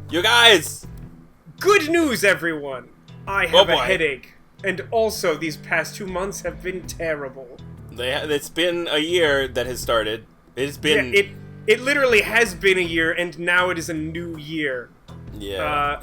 You guys! Good news, everyone! I have a headache. And also, these past 2 months have been terrible. It's been a year that has started. It's been... Yeah, it literally has been a year, and now it is a new year. Yeah.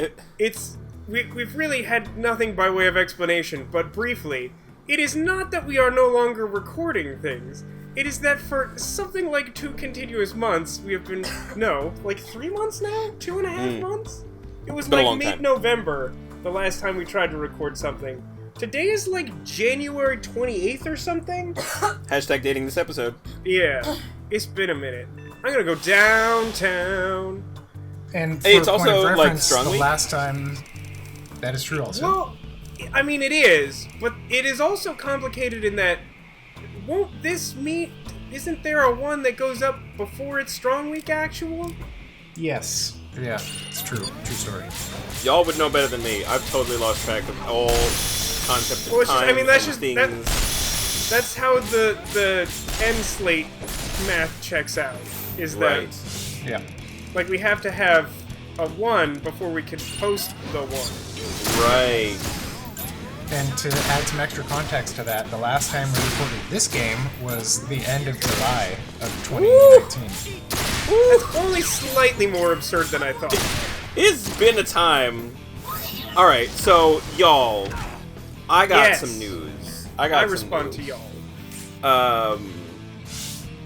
We've really had nothing by way of explanation, but briefly, it is not that we are no longer recording things. It is that for something like 2 continuous months, we have been... No, like 3 months now? 2.5 months? It was like mid-November, the last time we tried to record something. Today is like January 28th or something? Hashtag dating this episode. Yeah, it's been a minute. I'm gonna go downtown. And for it's a point also of like reference, strong the week? last time... That is true also. Well, I mean it is, but it is also complicated in that won't this meet... Isn't there a one that goes up before it's Strong Week actual? Yes. Yeah, it's true. True story. Y'all would know better than me. I've totally lost track of all concepts of Well, time that's and just things. that's how the end slate math checks out. Is that Right. Yeah. like we have to have a 1 before we can post the 1. Right. And to add some extra context to that, the last time we recorded this game was the end of July of 2019. That's only slightly more absurd than I thought. It's been a time. Alright, so, y'all, I got some news. I respond to y'all.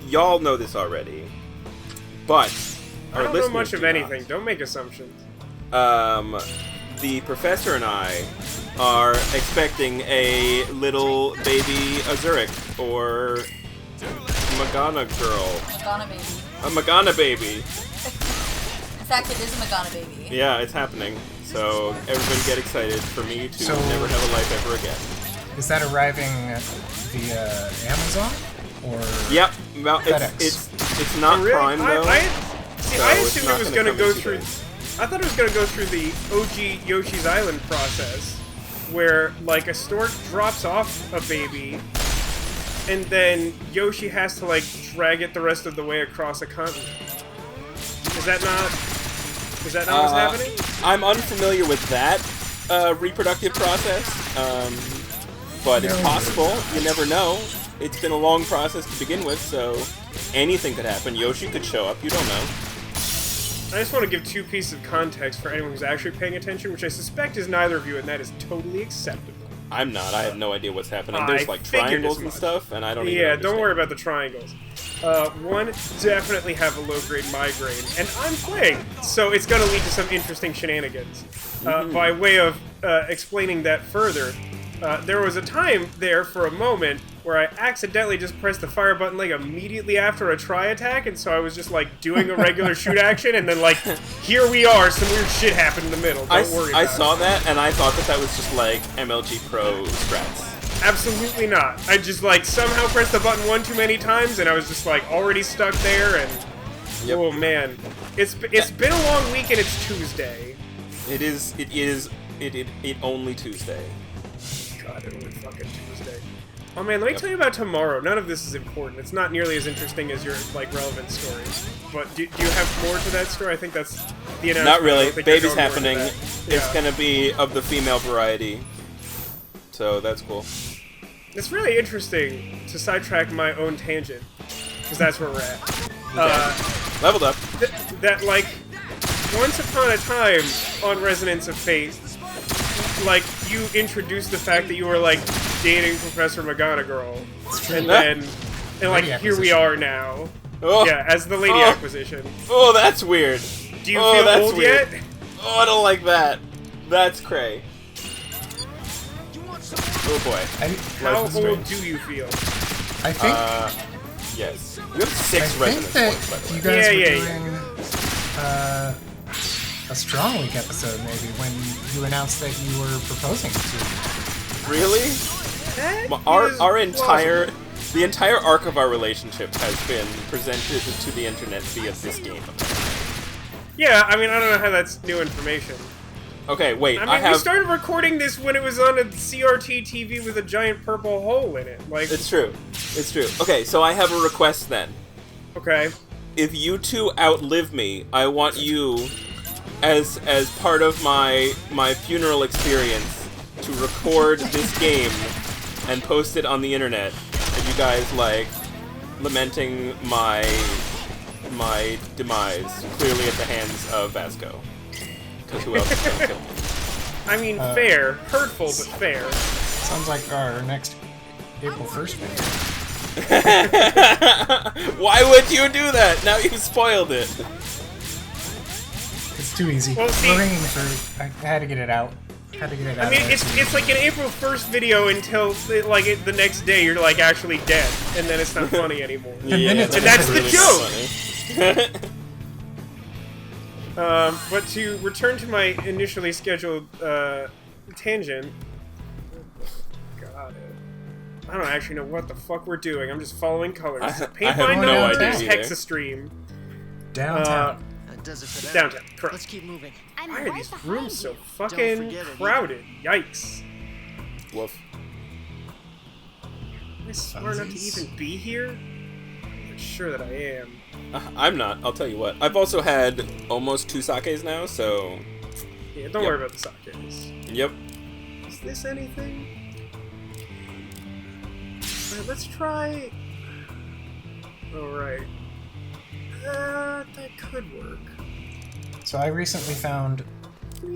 Y'all know this already. But, I don't know much of anything. Don't make assumptions. The professor and I are expecting a little baby Azurik, or Magana girl. Magana baby. A Magana baby. In fact, it is a Magana baby. Yeah, it's happening. So everybody get excited for me to never have a life ever again. Is that arriving via Amazon or? Yep. Well, FedEx? it's not Really? Prime though. I assumed it was going to go through. I thought it was going to go through the OG Yoshi's Island process, where like a stork drops off a baby, and then Yoshi has to like drag it the rest of the way across a continent. Is that not what's happening? I'm unfamiliar with that reproductive process, but it's possible. You never know. It's been a long process to begin with, so anything could happen. Yoshi could show up. You don't know. I just want to give 2 pieces of context for anyone who's actually paying attention, which I suspect is neither of you, and that is totally acceptable. I'm not. I have no idea what's happening. There's like triangles and stuff, and I don't even understand. Don't worry about the triangles. One, definitely have a low-grade migraine, and I'm playing, so it's going to lead to some interesting shenanigans. By way of explaining that further, there was a time there for a moment where I accidentally just pressed the fire button like immediately after a try attack, and so I was just like doing a regular shoot action, and then like, here we are, some weird shit happened in the middle. Don't worry about it. I saw that, and I thought that was just like MLG Pro strats. Absolutely not. I just like somehow pressed the button 1 too many times, and I was just like already stuck there, and oh man, it's been a long week, and it's Tuesday. It is only Tuesday. God, it only fucking Tuesday. Oh man, let me tell you about tomorrow. None of this is important. It's not nearly as interesting as your like relevant stories. But do you have more to that story? I think that's the announcement. Not really. Baby's happening. happening. It's gonna be of the female variety. So that's cool. It's really interesting to sidetrack my own tangent, because that's where we're at. Leveled up. That like, once upon a time on Resonance of Fate, like, you introduced the fact that you were, like, dating Professor Magana Girl. And then, and like, here we are now. Oh. Yeah, as the lady acquisition. Oh, that's weird. Do you feel old weird. yet? Oh, I don't like that. That's cray. Oh boy. How old do you feel? I think... yes. We have 6 resonance points, by the way. You guys were doing a Strong Week episode, maybe, when you announced that you were proposing to... Really? The entire arc of our relationship has been presented to the internet via this game. Yeah, I mean, I don't know how that's new information. Okay, wait, I mean, we started recording this when it was on a CRT TV with a giant purple hole in it. Like, it's true. It's true. Okay, so I have a request then. Okay. If you two outlive me, I want you as part of my funeral experience to record this game and post it on the internet, and you guys like lamenting my demise, clearly at the hands of Vasco. Because who else is gonna kill me? I mean, fair. Hurtful, but fair. Sounds like our next April 1st video. Why would you do that? Now you've spoiled it. It's too easy. Well, see- We're ringing for. I had to get it out. Had to get it out. I mean, it's like an April 1st video until the next day you're like actually dead, and then it's not funny anymore. then it's And that's the really joke! funny. But to return to my initially scheduled tangent, God, I don't actually know what the fuck we're doing. I'm just following colors. I Paint have by no numbers, idea either. Hexastream. Downtown. That does it for now. Downtown, correct. Let's keep moving. I'm Why are right these behind rooms so you. fucking forget it, crowded? Yikes. Woof. Am I smart enough to Funsies. even be here? I'm not sure that I am. I'm not, I'll tell you what. I've also had almost 2 sakes now, so... Yeah, don't Yep. worry about the sakes. Yep. Is this anything? Alright, let's try... Alright. That could work. So I recently found,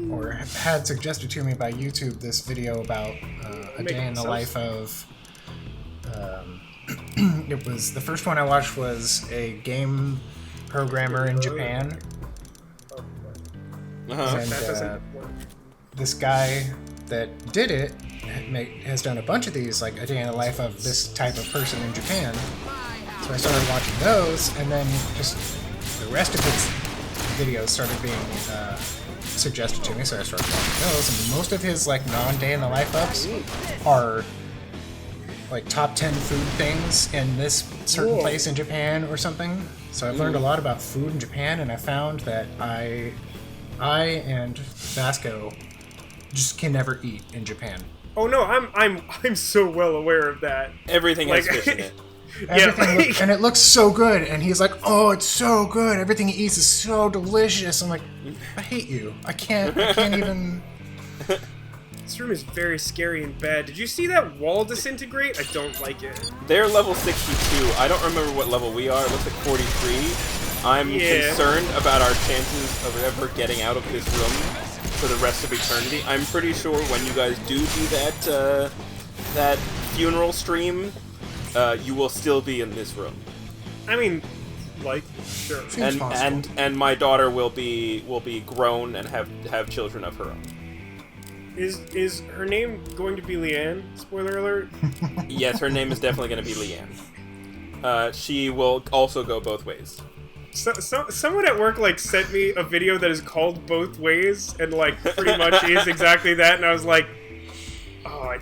or had suggested to me by YouTube, this video about a day in the life of. It was the first one I watched was a game programmer in Japan, Uh-huh. and That doesn't work. this guy that did it has done a bunch of these, like a day in the life of this type of person in Japan. So I started watching those, and then just the rest of his videos started being suggested to me, so I started watching those. And most of his like non-day in the life ups are like top 10 food things in this certain Whoa. place in Japan or something. So I've learned a lot about food in Japan, and I found that I and Vasco just can never eat in Japan. Oh no, I'm so well aware of that. Everything has Like- fish in it. Everything like- and it looks so good, and he's like, "Oh, it's so good. Everything he eats is so delicious." I'm like, "I hate you. I can't even." This room is very scary and bad. Did you see that wall disintegrate? I don't like it. They're level 62. I don't remember what level we are. It looks like 43. I'm Yeah. concerned about our chances of ever getting out of this room for the rest of eternity. I'm pretty sure when you guys do that that funeral stream, you will still be in this room, I mean, like, sure. Seems possible. and my daughter will be grown and have children of her own. Is her name going to be Leanne? Spoiler alert. Yes, her name is definitely going to be Leanne. She will also go both ways. Someone at work like sent me a video that is called Both Ways and like pretty much is exactly that, and I was like, oh, I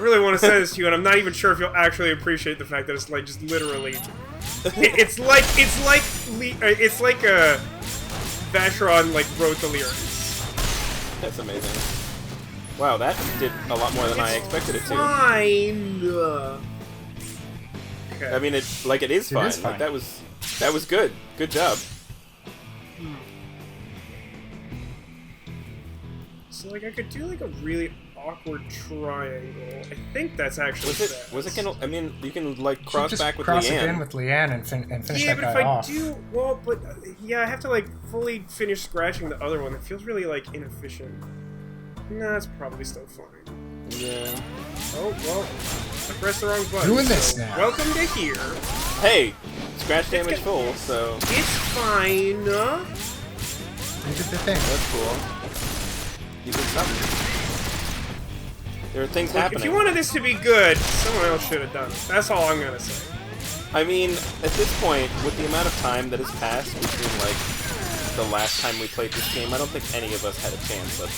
really want to say this to you, and I'm not even sure if you'll actually appreciate the fact that it's like just literally, it's like Vacheron like wrote the lyrics. That's amazing. Wow, that did a lot more than I expected it to. Fine. Okay. I mean, it is fine. is fine. Like, that was good. Good job. So like I could do like a really awkward triangle. I think that's actually Was it gonna? I mean, you can like You cross just back with cross it Leanne. in with Leanne and finish Yeah, that but if guy I off. do, well, but yeah, I have to like fully finish scratching the other one. It feels really like inefficient. Nah, it's probably still fine. Yeah. Oh well, I pressed the wrong button. Doing this so now. Welcome to here. Hey, scratch damage good. full, so It's fine. You did the thing. that's cool. You did something. There are things Like, happening. if you wanted this to be good, someone else should have done it. That's all I'm gonna say. I mean, at this point, with the amount of time that has passed between like the last time we played this game, I don't think any of us had a chance of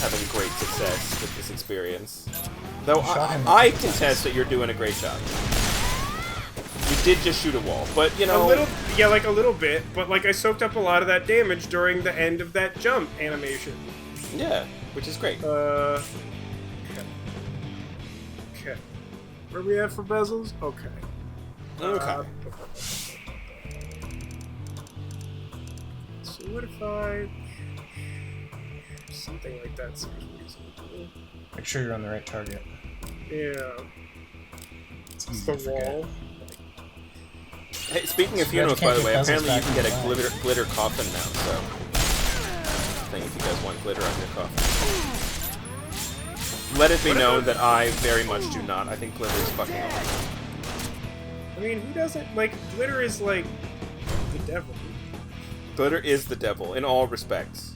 having great success with this experience. Though Shot him I a few contest that you're doing a great job. You did just shoot a wall, but you know, A little, yeah, like a little bit, but like I soaked up a lot of that damage during the end of that jump animation. yeah, which is great. Okay. Okay. Where we at for bezels? Okay. Okay. So So what if I... Something like that seems reasonable. Make sure you're on the right target. Yeah. It's It's easy the to forget. wall. Hey, speaking of So glad you funerals, can't by the get way, puzzles apparently you back can get in a the glitter coffin now, so... Thing if you guys want glitter on your coffin. Let it be known that I very much do not. I think glitter is fucking awesome. I mean, who doesn't... Like, glitter is, like, the devil. Glitter is the devil, in all respects.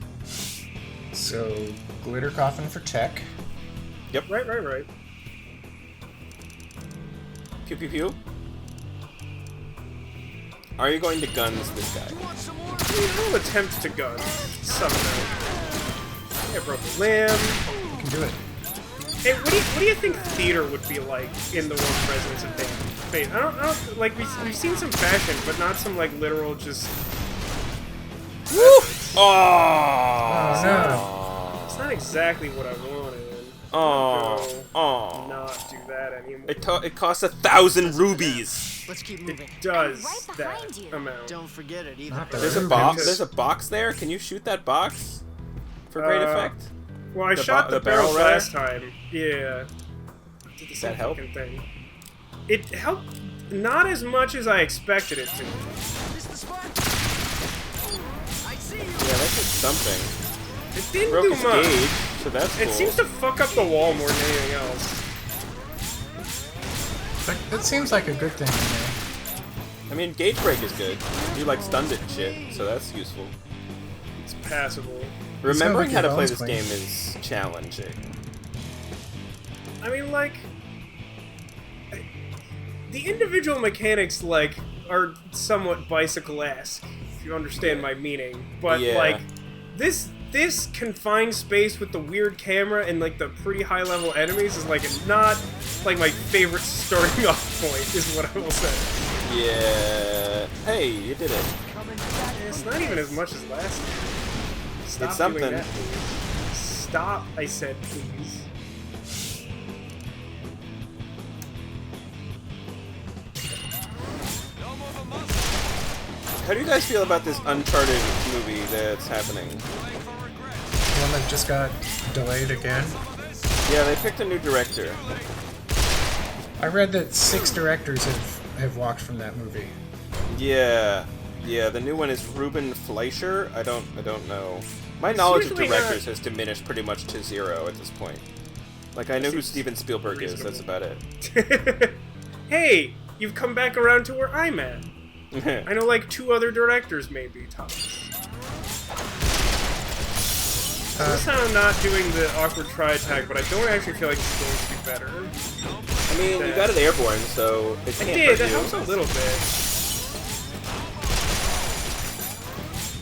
So, glitter coffin for Tek. Yep. Right. Pew pew pew. Are you going to guns this guy? I mean, I'll attempt to gun somehow. I broke a limb. You can do it. Hey, what do you think theater would be like in the world presence of Fate? I don't like we've seen some fashion, but not some like literal just. Woo! Oh, no. It's not exactly what I wanted. Not do that anymore. It costs 1,000 rubies. Let's keep moving. It does Right that behind you. amount. Don't forget it either. Not the There's a rubies. box. There's a box there. Can you shoot that box for great effect? Well, I The shot the barrel barrel rare? last time. Yeah. Did the same help? fucking thing. It helped not as much as I expected it to. Missed the spot. I see you. Yeah, that did something. It didn't Broke do his much. gauge, so that's cool. It seems to fuck up the wall more than anything else. That seems like a good thing to me. I mean, gauge break is good. You like stunned it and shit, so that's useful. It's passable. Remembering like how to your play bones this clean. game is challenging. I mean, like, the individual mechanics, like, are somewhat bicycle-esque, if you understand my meaning. But, Yeah. like, this confined space with the weird camera and, like, the pretty high-level enemies is, like, not, like, my favorite starting off point, is what I will say. Yeah. Hey, you did it. It's not even as much as last time. Stop It's something. doing that, please. Stop, I said, please. How do you guys feel about this Uncharted movie that's happening? The one that just got delayed again. Yeah, they picked a new director. I read that 6 directors have walked from that movie. Yeah. Yeah, the new one is Ruben Fleischer. I don't know. My knowledge of usually directors has diminished pretty much to zero at this point. Like, I know who Steven Spielberg is, that's about it. Hey, you've come back around to where I'm at. I know like 2 other directors, maybe, tops. This time I'm not doing the awkward try-attack, but I don't actually feel like it's going to be better. I mean, you got it airborne, so it I can't did, hurt that you. helps a little bit.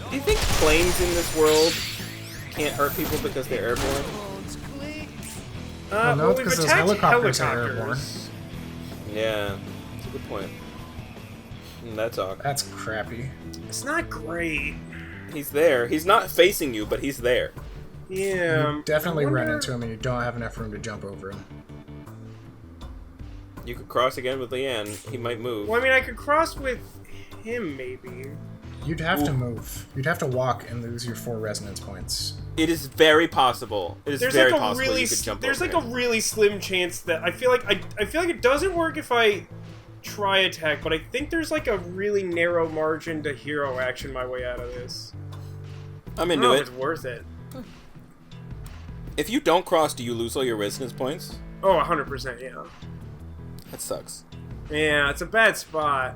Do you think planes in this world can't hurt people because they're airborne? Well, no, Well, it's we've 'cause those attacked helicopters are helicopters. Yeah, that's a good point. That's awkward. That's crappy. It's not great. He's there. He's not facing you, but he's there. Yeah. You definitely I run wonder- into him and you don't have enough room to jump over him. You could cross again with Leanne. He might move. Well, I mean, I could cross with him, maybe. You'd have to move. You'd have to walk and lose your 4 resonance points. It is very possible. It is There's very like a possible really, you could jump there's over like him. a really slim chance that I feel like I feel like it doesn't work if I try attack, but I think there's like a really narrow margin to hero action my way out of this. I'm I don't into know it. if it's worth it. If you don't cross, do you lose all your resonance points? Oh, 100%, yeah. That sucks. Yeah, it's a bad spot.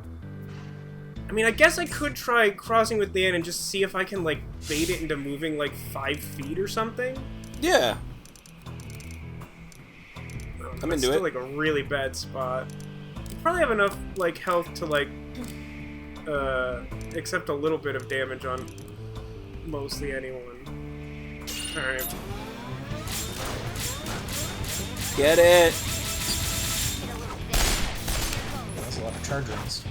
I mean, I guess I could try crossing with Dan and just see if I can, like, bait it into moving, like, 5 feet or something. Yeah. I'm It's into still, it. like, a really bad spot. Probably have enough, like, health to, like, accept a little bit of damage on mostly anyone. Alright. Get it. That's a lot of charge runs.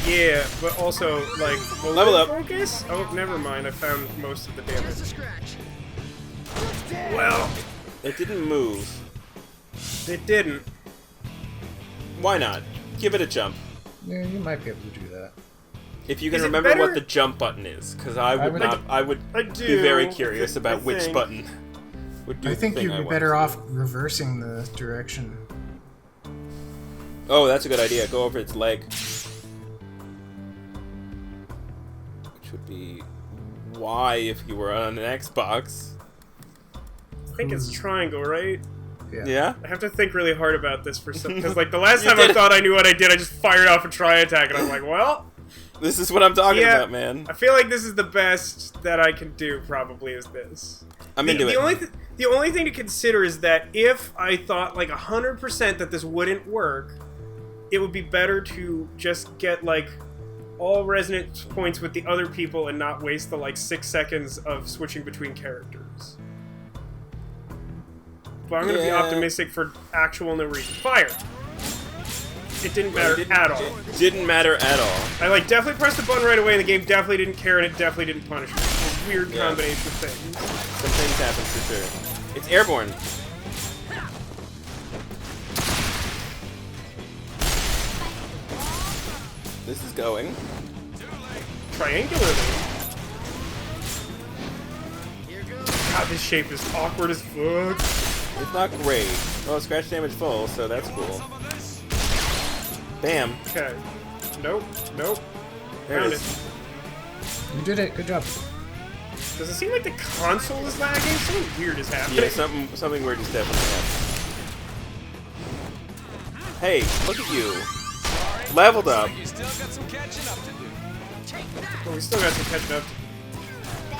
Yeah, but also, like, Level up. focus? Oh, never mind. I found most of the Just a damage. scratch. Well, It didn't move. it didn't. Why not? Give it a jump. Yeah, you might be able to do that. If you can Is it remember better- what the jump button is, because I would I be do, very curious about which think. button would do I think the thing you'd be want. better off reversing the direction. Oh, that's a good idea. Go over its leg. Which would be Y if you were on an Xbox. I think it's triangle, right? Yeah? I have to think really hard about this for some, because like the last time did I it. thought I knew what I did, I just fired off a tri-attack, and I'm like, well, This is what I'm talking yeah, about, man. I feel like this is the best that I can do. Probably is this. I'm into it. The only thing to consider is that if I thought like 100% that this wouldn't work, it would be better to just get like all resonance points with the other people and not waste the like 6 seconds of switching between characters. But I'm going to be optimistic for actual no reason. Fire! It didn't matter at all. It didn't matter at all. I like definitely pressed the button right away and the game definitely didn't care and it definitely didn't punish me. It's a weird combination of things. Some things happen for sure. It's airborne. This is going. Triangularly. God, this shape is awkward as fuck. It's not great. Well, scratch damage full, so that's cool. Bam. Okay. Nope. Nope. There Found it is. You did it. Good job. Does it seem like the console is lagging? Something weird is happening. Yeah, something weird is definitely happening. Hey, look at you. Leveled up. You still got some catching up to do. But we still got some catching up to do.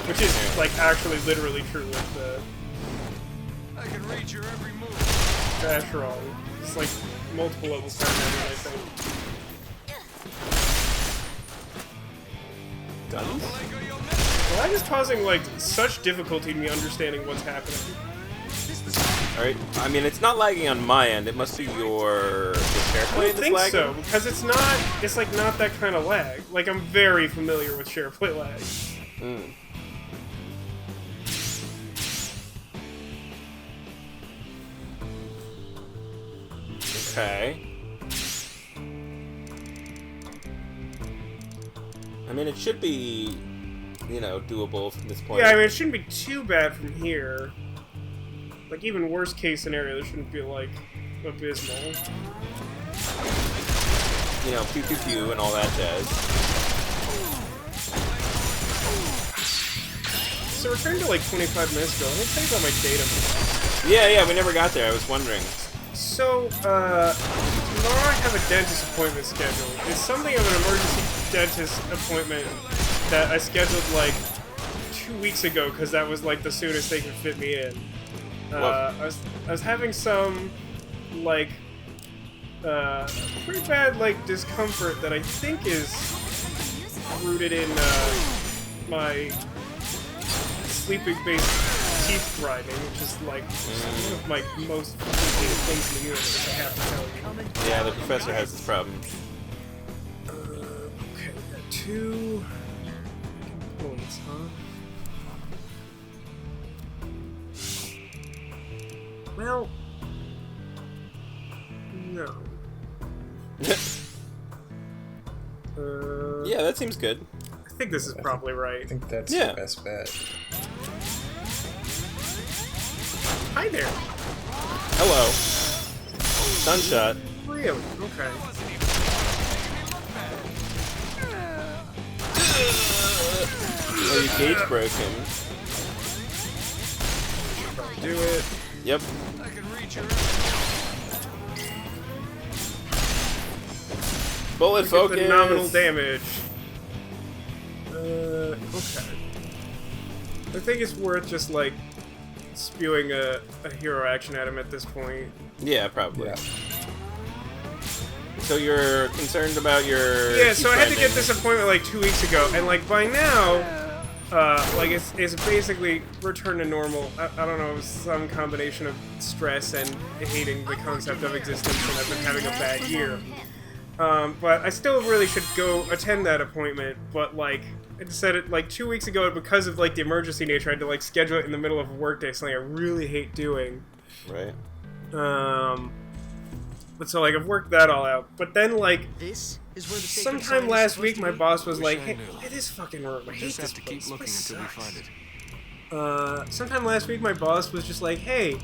Which is, like, actually literally true with the I can read your every move. dash roll. It's like multiple levels down there, I think. Guns? The lag is causing, like, such difficulty in me understanding what's happening. Alright. I mean, it's not lagging on my end. It must be your SharePlay I don't that's think lagging. so, because it's like, not that kind of lag. Like, I'm very familiar with SharePlay lag. Mm. Okay. I mean, it should be, you know, doable from this point. Yeah, I mean, it shouldn't be too bad from here. Like, even worst case scenario, this shouldn't be, like, abysmal. You know, pew pew pew and all that jazz. So returning to, like, 25 minutes ago, let me tell you about my data. Yeah, we never got there. I was wondering. So, tomorrow I have a dentist appointment scheduled. It's something of an emergency dentist appointment that I scheduled, like, 2 weeks ago, because that was, like, the soonest they could fit me in. I was having some, like, pretty bad, like, discomfort that I think is rooted in, my sleeping-based teeth grinding, which is, like, one of my most complicated things in the universe, I have to tell you. Yeah, the professor has this problem. Okay, we got 2 points, huh? Well, no. Yeah, that seems good. I think this is probably right. I think that's Yeah. the best bet. Hi there. Hello. Sunshot. Really? Okay. Oh, your gauge broken. Do it. Yep. I can read your Bullet focus. Phenomenal damage. Okay. I think it's worth just, like, spewing a hero action at him at this point. Yeah, probably. Yeah. So you're concerned about your... Yeah, so I had to get grinding. this appointment, like, 2 weeks ago, and, like, by now, like, it's basically returned to normal. I don't know, some combination of stress and hating the concept of existence, and I've been having a bad year. But I still really should go attend that appointment, but, like, I said it, like, 2 weeks ago, because of, like, the emergency nature, I had to, like, schedule it in the middle of a workday, something I really hate doing. Right. But so, like, I've worked that all out. But then, like, This is where the sacred Sometime sign last is week, supposed my to boss was Wish like, I "Hey, knew. look at this fucking room. I We hate just this have to keep place. looking This until we place find it. sucks." Sometime last week, my boss was just like, "Hey,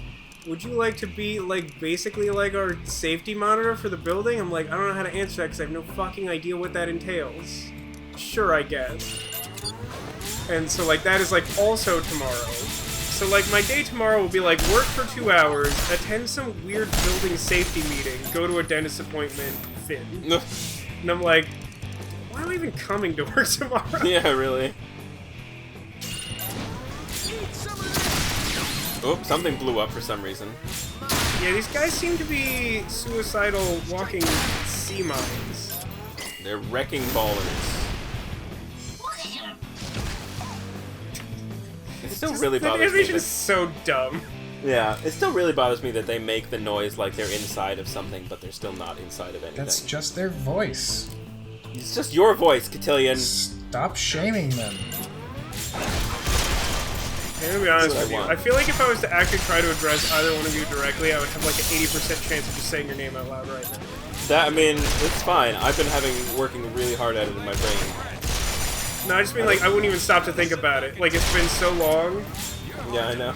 would you like to be, like, basically like our safety monitor for the building?" I'm like, I don't know how to answer that because I have no fucking idea what that entails. Sure, I guess. And so, like, that is, like, also tomorrow. So, like, my day tomorrow will be, like, work for 2 hours, attend some weird building safety meeting, go to a dentist appointment, fin. And I'm like, why am I even coming to work tomorrow? Yeah, really. Oops, something blew up for some reason. Yeah, these guys seem to be suicidal walking sea mines. They're wrecking ballers. It still really The bothers me. animation is That, so dumb. yeah, it still really bothers me that they make the noise like they're inside of something, but they're still not inside of anything. That's just their voice. It's just your voice, Cotillion. Stop shaming them. I'm gonna be honest That's with you. what I I want. feel like if I was to actually try to address either one of you directly, I would have like an 80% chance of just saying your name out loud right now. That, I mean, it's fine. I've been working really hard at it in my brain. No, I just mean like I wouldn't even stop to think about it. Like it's been so long. Yeah, I know.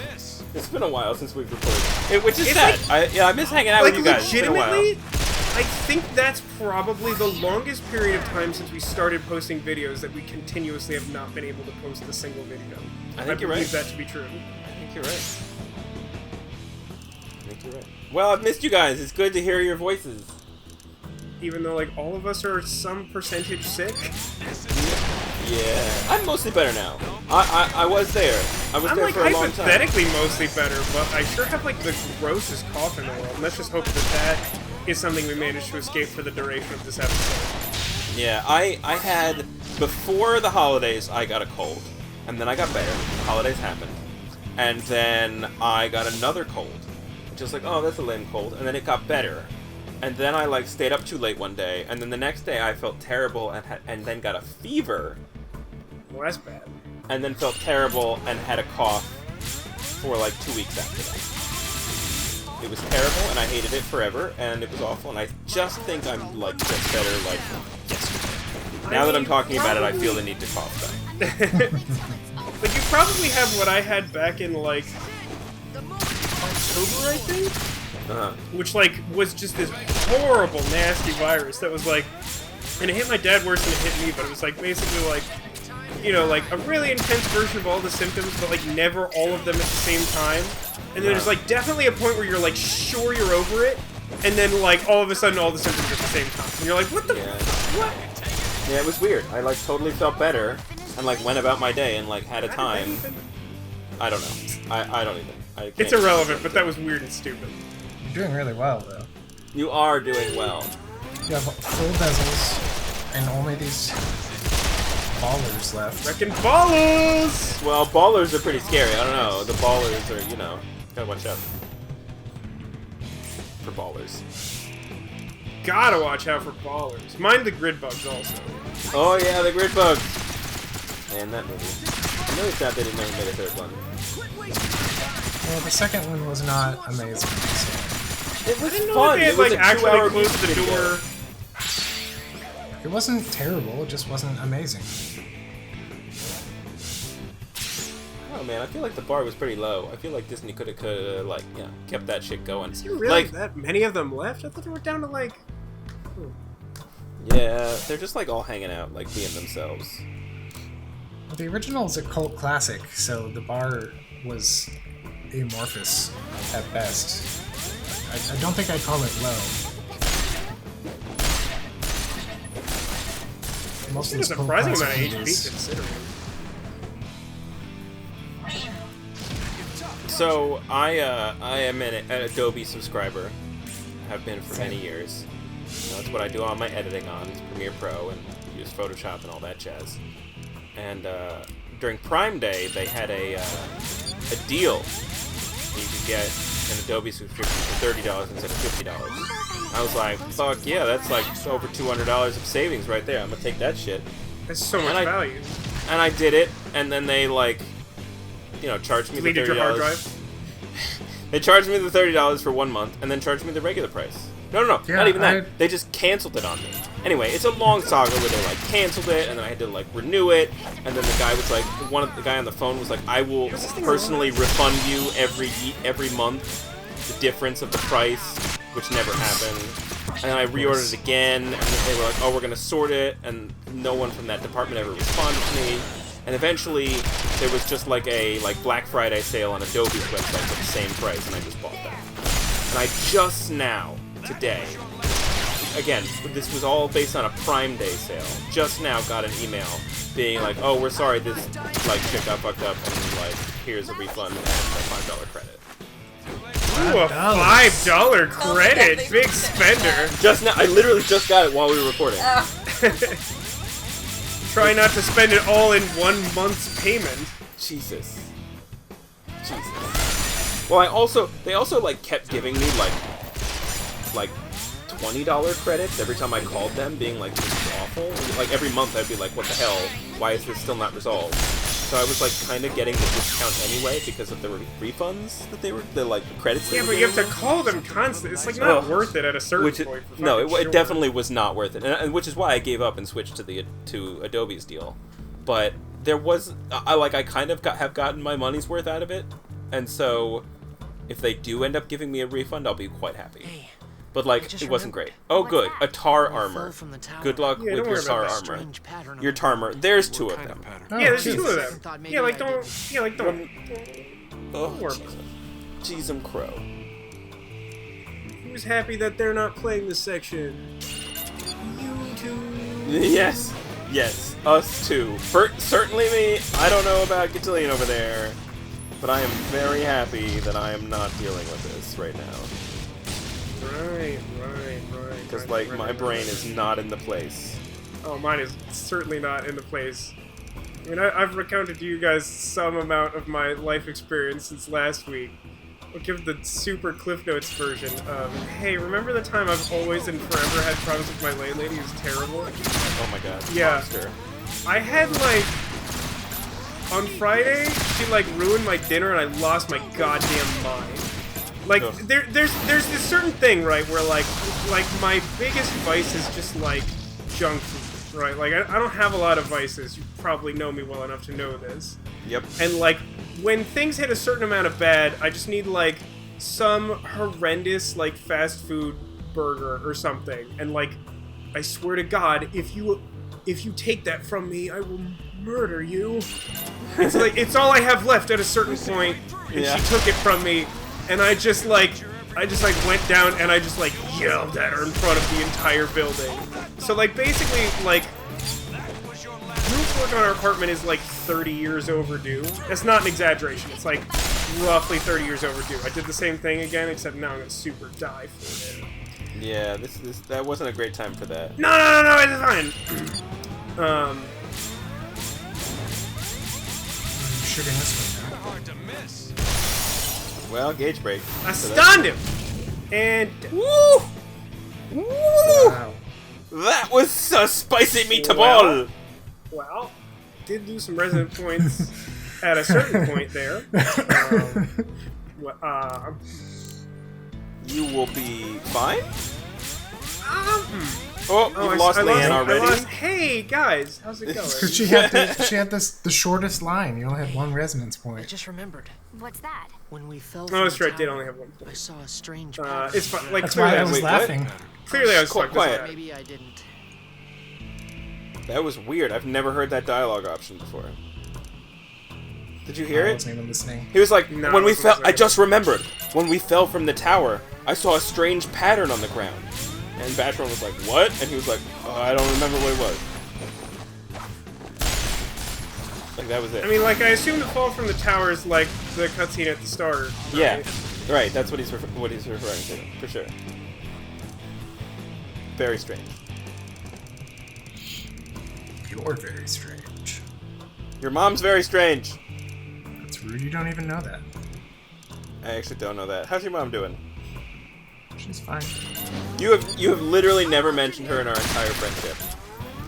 It's been a while since we've recorded. Which is It's sad. I miss hanging out Like with you guys. It's been a while. legitimately, I think that's probably the longest period of time since we started posting videos that we continuously have not been able to post a single video. I think you're believe right. that to be true. I think you're right. I think you're right. Well, I've missed you guys. It's good to hear your voices. Even though like all of us are some percentage sick. Yeah. I'm mostly better now. I was there. I was I'm there like for a long time. hypothetically mostly better, but I sure have like the grossest cough in the world. Let's just hope that that is something we managed to escape for the duration of this episode. Yeah, I had, before the holidays, I got a cold. And then I got better. The holidays happened. And then I got another cold. Just like, oh, that's a lame cold. And then it got better. And then I like stayed up too late one day. And then the next day I felt terrible and then got a fever. Well, that's bad. And then felt terrible and had a cough for like 2 weeks after that. It was terrible and I hated it forever and it was awful. And I just think I'm like just better like yesterday. Now that I'm talking about it, I feel the need to cough though. But you probably have what I had back in like October, I think, which like was just this horrible, nasty virus that was like, and it hit my dad worse than it hit me. But it was like basically like, you know, like a really intense version of all the symptoms, but like never all of them at the same time. And then there's like definitely a point where you're like sure you're over it, and then like all of a sudden all the symptoms at the same time, and you're like, what the what? Yeah, it was weird. I like totally felt better and like went about my day and like had a time. I don't know. I don't even. I can't It's irrelevant, but that was weird and stupid. You're doing really well, though. You are doing well. You have full bezels and only these ballers left. Wrecking ballers! Well, ballers are pretty scary. I don't know. The ballers are, you know, gotta watch out for ballers. Gotta watch out for ballers. Mind the grid bugs also. Oh yeah, the grid bugs. Man, that movie. I'm really sad they didn't make a third one. Well, the second one was not amazing. So. It was I didn't know fun. that they It had was like a actually 2-hour closed music the video. door. It wasn't terrible, it just wasn't amazing. Oh man, I feel like the bar was pretty low. I feel like Disney could have like, you know, kept that shit going. Is there really Like, that many of them left? I thought they were down to like... yeah, they're just like all hanging out, like being themselves. Well, the original is a cult classic, so the bar was amorphous at best. I don't think I'd call it low. Most of It's this a cult surprising classic amount of HP is- considering. So I am an Adobe subscriber. Have been for many years. So that's what I do all my editing on, is Premiere Pro and use Photoshop and all that jazz. And during Prime Day, they had a deal. You could get an Adobe subscription for $30 instead of $50. I was like, fuck yeah, that's like over $200 of savings right there. I'm gonna take that shit. That's so much And I- value. And I did it, and then they like, you know, charged me the $30. Deleted your hard drive? They charged me the $30 for 1 month, and then charged me the regular price. No, Yeah, not even that. They just canceled it on me. Anyway, it's a long saga where they like canceled it, and then I had to like renew it, and then the guy was like, the guy on the phone was like, I will personally refund you every month the difference of the price, which never happened. And then I reordered it again, and they were like, oh, we're gonna sort it, and no one from that department ever responded to me. And eventually, there was just like a Black Friday sale on Adobe's website for the same price, and I just bought that. And I just now, today, again, this was all based on a Prime Day sale, just now got an email being like, oh, we're sorry, this like shit got fucked up, and like, here's a refund and a $5 credit. Ooh, a $5 credit, big spender. Just now, I literally just got it while we were recording. Try not to spend it all in 1 month's payment. Jesus. Well, they also like kept giving me like $20 credits every time I called them, being like, this is awful. Like every month I'd be like, what the hell? Why is this still not resolved? So I was like kind of getting the discount anyway because of the refunds that they were, the credits. Yeah, but you have to call them constantly. It's like not worth it at a certain point. No, it definitely was not worth it, and which is why I gave up and switched to Adobe's deal. But there was, I kind of have gotten my money's worth out of it, and so if they do end up giving me a refund, I'll be quite happy. But it wasn't great. Oh, good, a tar armor. Good luck with your tar armor. Your tarmor. There's 2 of them. Oh, yeah, there's 2 of them. Yeah, don't. Oh, jeez, I'm crow. Who's happy that they're not playing this section? You too. Yes, us too. Certainly me. I don't know about Cotillion over there, but I am very happy that I am not dealing with this right now. Right. Because, my brain is not in the place. Oh, mine is certainly not in the place. I mean, I've recounted to you guys some amount of my life experience since last week. I'll give the super Cliff Notes version of, hey, remember the time I've always and forever had problems with my landlady who's terrible? Oh my god. Yeah. Monster. I had, on Friday, she, ruined my dinner and I lost my goddamn mind. There's this certain thing, right, where, my biggest vice is just, junk food, right? I don't have a lot of vices. You probably know me well enough to know this. Yep. And, when things hit a certain amount of bad, I just need, some horrendous, fast food burger or something. And, I swear to God, if you take that from me, I will murder you. It's, it's all I have left at a certain point, and she took it from me. And I just went down and I just yelled at her in front of the entire building. So basically roof work on our apartment is 30 years overdue. That's not an exaggeration. It's roughly 30 years overdue. I did the same thing again, except now I'm gonna super die for it. Yeah, that wasn't a great time for that. No, it's fine. Shooting this one now. Hard to miss. Well, gauge break. I stunned him! And... Woo! Woo! Wow. That was a spicy meatball! Well, did lose some resident points at a certain point there. You will be fine? You lost Leanne already? Hey, guys, how's it going? Because she had the shortest line. You only had 1 resonance I point. just remembered. What's that? When we fell Oh, that's from the right, did tower, only have 1 point. I saw a strange It's fine. That's why I was laughing. Clearly I was Quiet. fucked. Maybe I didn't. That was weird. I've never heard that dialogue option before. Did you hear I it? wasn't even listening. He was like, No, when we I wasn't fell, I listening. just remembered. When we fell from the tower, I saw a strange pattern on the ground. And Batron was like, what? And he was like, I don't remember what it was. That was it. I mean, I assume the fall from the tower is the cutscene at the start. Right? Yeah, right. That's what he's referring to, for sure. Very strange. You're very strange. Your mom's very strange. That's rude. You don't even know that. I actually don't know that. How's your mom doing? She's fine. You have literally never mentioned her in our entire friendship.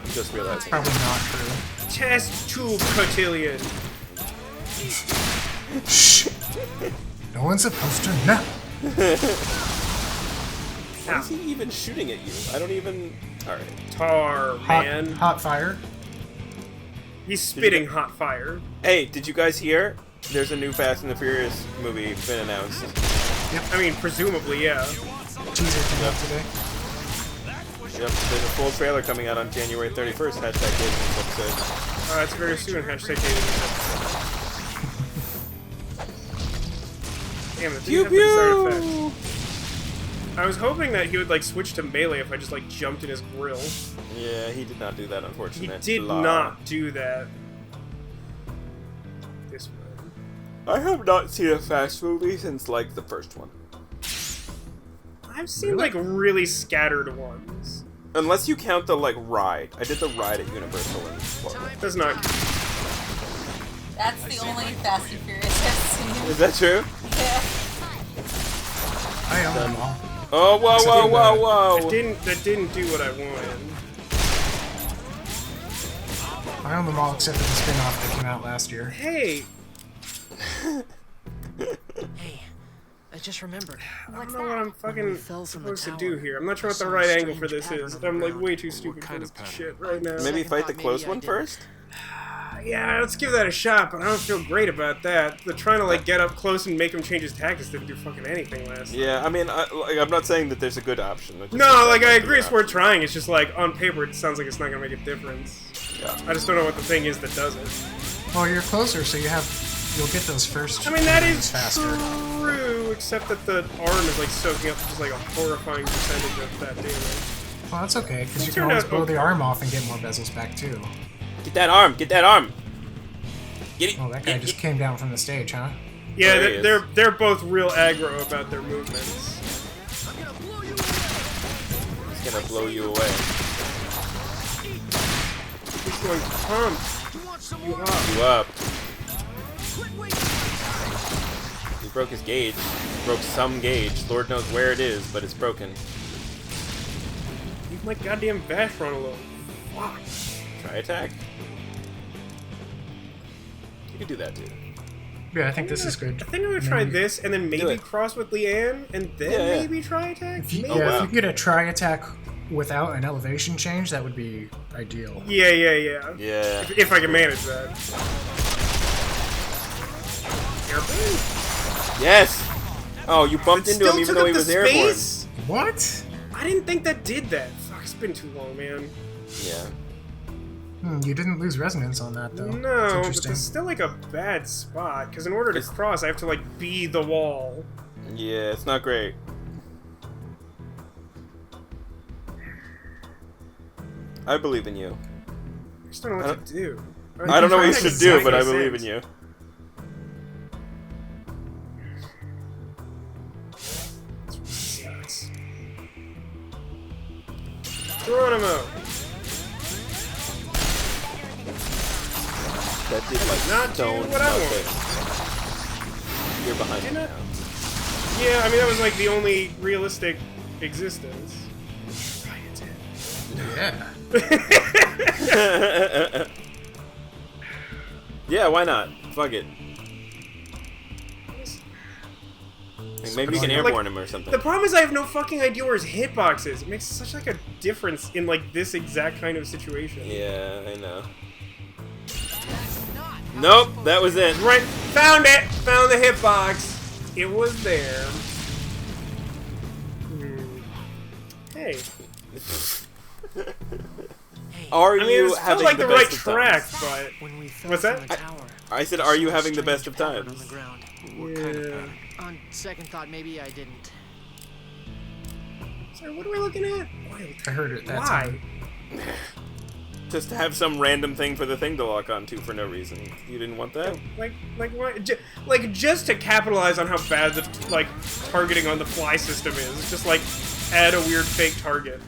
I'm just realizing. Probably not true. Test tube Cotillion. Shh. No one's supposed to know. Why is he even shooting at you? I don't even... Alright. Tar, man. Hot fire. He's spitting hot fire. Hey, did you guys hear? There's a new Fast and the Furious movie been announced. I mean, presumably, yeah. Teaser came out today. Yep, there's a full trailer coming out on January 31st. Hashtag dating this episode. It's very soon. Hashtag dating this episode. Damn it. Pew pew! I was hoping that he would, like, switch to melee if I just, like, jumped in his grill. Yeah, he did not do that, He unfortunately. did not do that. This one. I have not seen a Fast movie since, like, the first one. I've seen, like, really scattered ones. Unless you count the, like, ride. I did the ride at Universal in Florida. Does not. That's the only Fast and Furious I've seen. Is that true? Yeah. I own them all. Oh, whoa, whoa, whoa, whoa! That didn't do what I wanted. I own them all except for the spin-off that came out last year. Hey, Hey, I just remembered. I don't know what I'm fucking fell from the supposed to tower, do here. I'm not sure what the I saw a right angle for strange this pattern is. on the I'm like ground. way too stupid for kind this of pattern? shit right now. Maybe fight the Maybe close I one didn't. first? Yeah, let's give that a shot, but I don't feel great about that. The trying to, like, get up close and make him change his tactics didn't do fucking anything last time. Yeah, I mean, I'm not saying that there's a good option. I just No, think like, that I might be agree an it's worth option. trying. It's just, like, on paper, it sounds like it's not gonna make a difference. Yeah. I just don't know what the thing is that does it. Well, you're closer, so you'll get those first. I mean, that moves is faster. true, except that the arm is, like, soaking up just, like, a horrifying percentage of that damage. Well, that's okay, because you It can turned always out blow the okay. arm off and get more bezels back too. Get that arm! Get that arm! Get it! Oh, that guy just came down from the stage, huh? Yeah, There he they're both real aggro about their movements. It's gonna blow you away. He's going pump you up. You up. He broke his gauge. Broke some gauge. Lord knows where it is, but it's broken. Leave my goddamn Vash run alone. Fuck. Try attack. You can do that, dude. Yeah, I think this is good. I think I'm gonna try this and then Do maybe it. cross with Leanne and then Yeah, yeah. maybe try attack. If you, Maybe. yeah, wow. if you get a try attack without an elevation change, that would be ideal. Yeah. Yeah. If I can manage that. Airplane? Yes! Oh, you bumped It into him still even took though up he the was airborne. space? What? I didn't think that did that. Fuck, it's been too long, man. Yeah. You didn't lose resonance on that though. That's No, but interesting. it's still like a bad spot because in order to It's- cross, I have to like be the wall. Yeah, it's not great. I believe in you. I just don't know what to do. I don't know what you That should do, makes but I no believe in sense. you. Sucks. Geronimo! That did like Not do stone what I want. nothing. You're behind me Didn't it? now. Yeah, I mean that was like the only realistic existence. Yeah. Yeah, why not? Fuck it. Like, maybe you can Like, airborne him or something. The problem is I have no fucking idea where his hitbox is. It makes such like a difference in like this exact kind of situation. Yeah, I know. Nope, that was it. Right, found it! Found the hitbox. It was there. Hey. Are I mean, you it's still having like the the right best of track, times? but... When we fell What's from that? the tower, I said, are you saw a having the best of strange pattern times? on the ground. Yeah. On second thought, maybe I didn't. Sorry, what are we looking at? I heard it that Why? time. Just to have some random thing for the thing to lock onto for no reason. You didn't want that? Like why? Like, just to capitalize on how bad the, like, targeting on the fly system is. Just, like, add a weird fake target.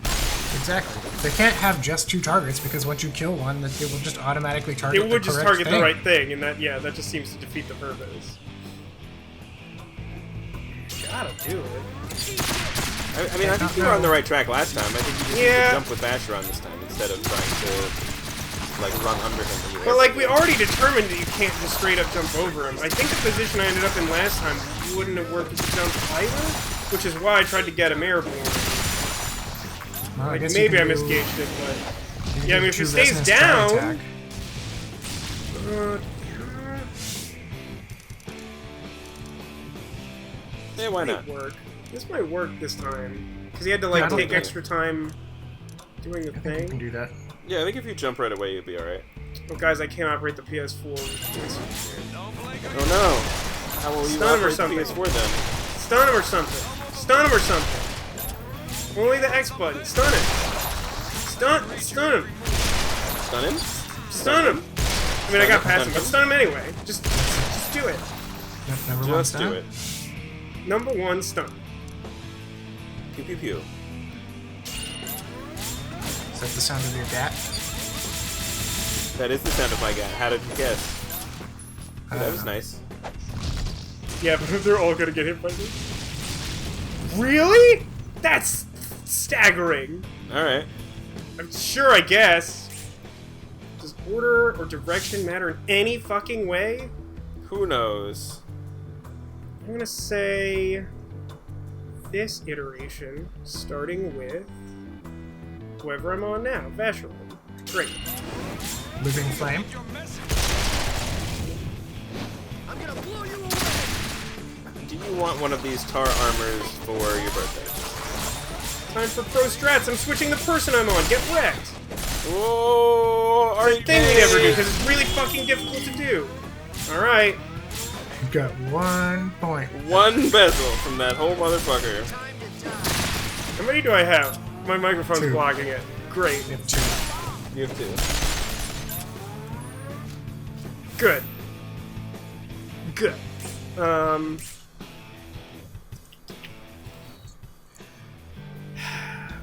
Exactly. They can't have just two targets because once you kill one, it will just automatically target It would the just correct target thing. the right thing, and that, yeah, that just seems to defeat the purpose. Gotta do it. I mean, I think you were on the right track last time. I think you just need Yeah. to jump with Basher on this time instead of trying to, like, run under him. when you But, like, we airborne. already determined that you can't just straight up jump over him. I think the position I ended up in last time wouldn't have worked if you jumped either, which is why I tried to get him airborne. Well, Like, guess you maybe I can do- misgauged it, but... you can Yeah, I do mean, if it true stays resonance dry down... attack. Yeah, why not? Might work. This might work this time. Because he had to, like, Yeah, I don't take think- extra time doing the I think you can thing. do that. Yeah, I think if you jump right away, you'll be alright. Oh, guys, I can't operate the PS4. Oh no! How will you Stun him or operate the something. PS4 then? Stun him or something. Stun him or something. Only the X button. Stun him. Stun him. Stun him? Stun him. I mean, I got past him, but stun him anyway. Just do it. Number one Just do stun? it. Number 1, stun. Pew pew pew. Is that the sound of your gat? That is the sound of my gat. How did you guess? That was nice. Yeah, but they're all gonna get hit by this. Really? That's staggering. Alright. I'm sure, I guess. Does order or direction matter in any fucking way? Who knows? I'm gonna say this iteration, starting with whoever I'm on now, Vasco. Great. Living Flame? I'm gonna blow you away! Do you want one of these tar armors for your birthday? Time for pro strats. I'm switching the person I'm on. Get wrecked. Whoa! It's a thing we never do because it's really fucking difficult to do. All right. You've got 1 point. One bezel from that whole motherfucker. Time to die. How many do I have? My microphone's 2. blocking it. Great. You have 2. You have two. Good. Good.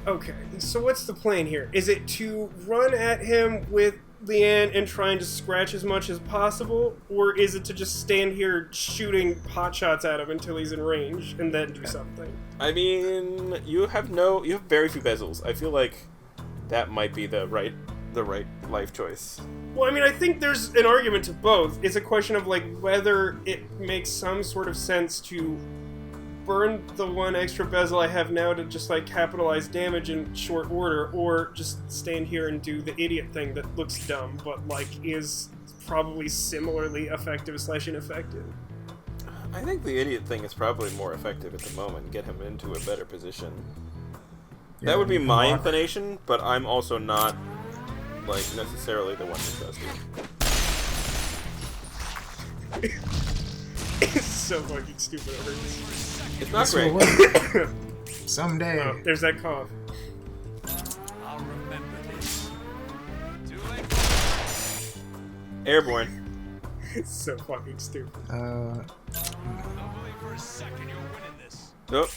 Okay, so what's the plan here? Is it to run at him with Leanne and trying to scratch as much as possible? Or is it to just stand here shooting potshots at him until he's in range and then do something? I mean, you have very few bezels. I feel like that might be the right life choice. Well, I mean, I think there's an argument to both. It's a question of, like, whether it makes some sort of sense to burn the 1 extra bezel I have now to just, like, capitalize damage in short order, or just stand here and do the idiot thing that looks dumb, but, like, is probably similarly effective / ineffective. I think the idiot thing is probably more effective at the moment. Get him into a better position. Yeah, That would be you can my walk. inclination, but I'm also not, like, necessarily the one who does it. It's so fucking stupid. It hurts. It's not This great. will work. Someday. Oh, there's that cough. I'll remember this. Too late. Airborne. It's so fucking stupid. Don't believe for a second you're winning this. Nope.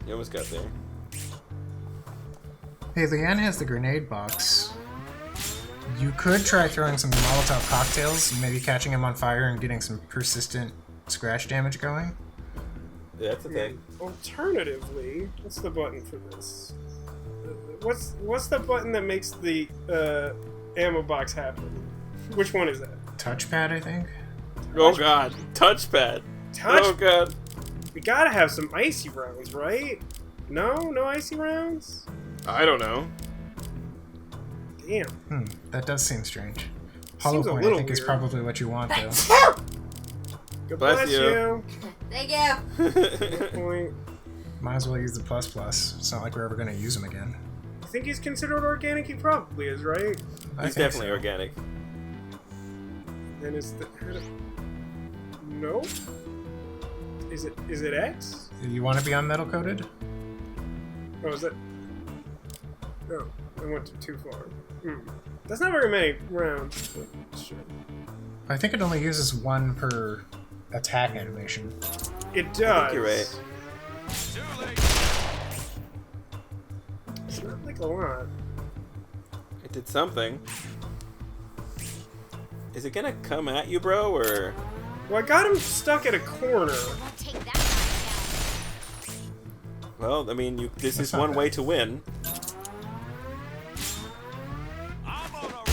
You almost got there. Hey, Leanne has the grenade box. You could try throwing some Molotov cocktails, and maybe catching him on fire and getting some persistent scratch damage going. Yeah, that's a thing. Alternatively, what's the button for this? What's the button that makes the ammo box happen? Which one is that? Touchpad, I think? Oh god. Touchpad. Touch. Oh god. We gotta have some icy rounds, right? No icy rounds. I don't know. Damn. That does seem strange. Hollow Seems a point, I little think, is weird. probably what you want, though. God Bless bless you. you. Thank you. Good point. Might as well use the plus plus. It's not like we're ever going to use them again. I think he's considered organic. He probably is, right? I He's think definitely so. organic. Then is the no? Is it X? You want to be on metal coated? Oh, is that? No, I went too far. That's not very many rounds. But sure. I think it only uses 1 per attack animation. It does. you're right. Too late. It's not like a lot. It did something. Is it gonna come at you, bro, or... Well, I got him stuck at a corner. Take that guy down. Well, I mean, this That's is not one bad. way to win. I'm on a roll.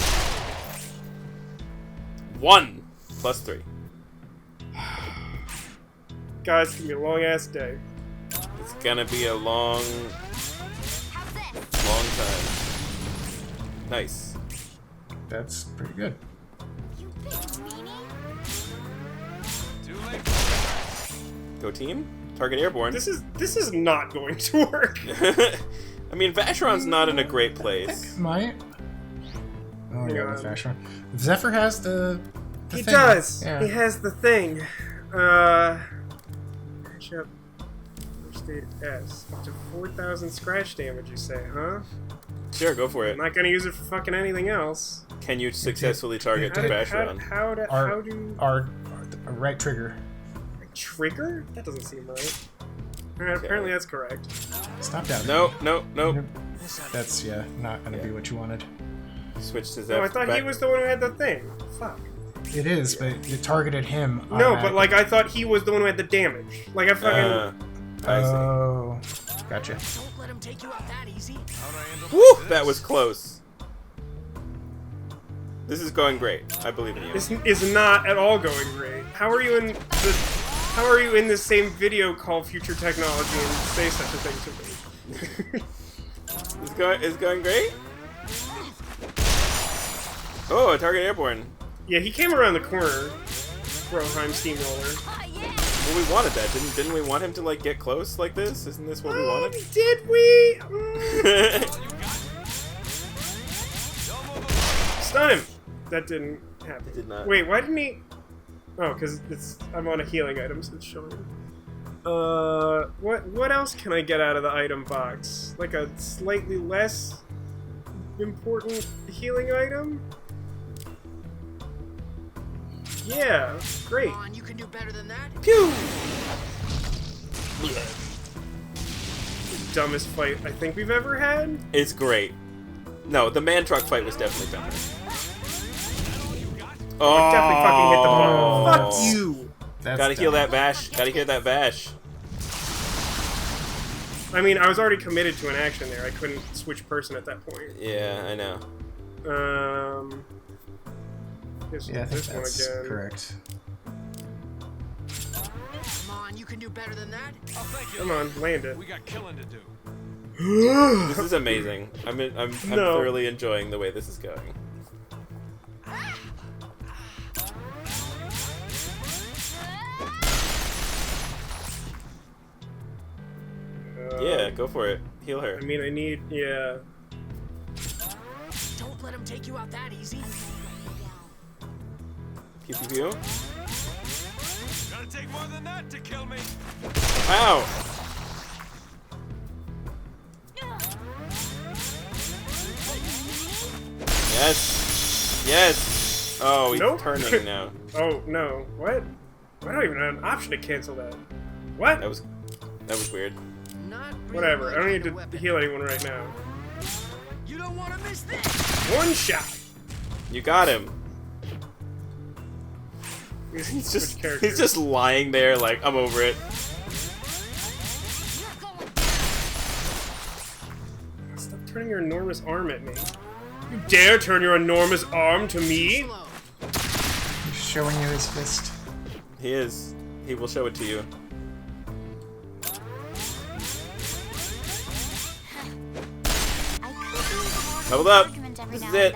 1 plus 3. Guys, it's gonna be a long ass day. It's It's gonna be a long time. Nice. That's pretty good. You big meanie. Too late. Go team. Target airborne. This is not going to work. I mean, Vacheron's not in a great place. Might. Oh, Hang yeah, on. with Vacheron. Zephyr has the He thing. does. Yeah. He has the thing. Match up. First aid S. Up to 4,000 scratch damage, you say, huh? Sure, go for it. I'm not gonna use it for fucking anything else. Can you successfully target to Vacheron? How do R, right trigger. trigger? That doesn't seem right. Alright, Okay. apparently that's correct. Stop down. No. That's, yeah, not gonna be what you wanted. Switch to No, Zephyr. I thought he was the one who had the thing. Fuck. It is, but it targeted him. No, but like I thought he was the one who had the damage. Like I fucking. I see. Oh, gotcha. Don't let him take you out that easy. How'd I handle Woo! this? That was close. This is going great. I believe in you. This is not at all going great. How are you in the? How are you in the same video call Future Technology and say such a thing to me? It's going great. Oh, a target airborne. Yeah, he came around the corner. Broheim Steamroller. Oh, yeah. Well, we wanted that, didn't we? Want him to like get close like this? Isn't this what we wanted? Did we? Stun him. That didn't happen. Did not. Wait, why didn't he? Oh, because I'm on a healing item, so it's showing. What else can I get out of the item box? Like a slightly less important healing item? Yeah, great. Come on, you can do better than that. Pew! Dumbest fight I think we've ever had. It's great. No, the man truck fight was definitely better. Oh, Definitely fucking hit the button. Fuck you. That's Gotta heal dumb. that bash. Gotta heal that bash. I mean, I was already committed to an action there. I couldn't switch person at that point. Yeah, I know. This, Yeah, I think this one that's again. correct. Come on, you can do better than that. Oh, thank you. Come on, land it. We got killing to do. This is amazing. I'm No. thoroughly enjoying the way this is going. Yeah, go for it. Heal her. I mean, I need, yeah. Don't let him take you out that easy. Pew pew pew. Gotta take more than that to kill me. Ow! Yes! Yes! Oh, he's Nope. turning now. Oh, no. What? I don't even have an option to cancel that. What? That was weird. Not really Whatever. my I don't kind need of to weapon. heal anyone right now. You don't want to miss this. One shot! You got him. He's He's just lying there like, I'm over it. Stop turning your enormous arm at me. You dare turn your enormous arm to me? Slow. He's showing you his fist. He is. He will show it to you. Leveled up. This is it.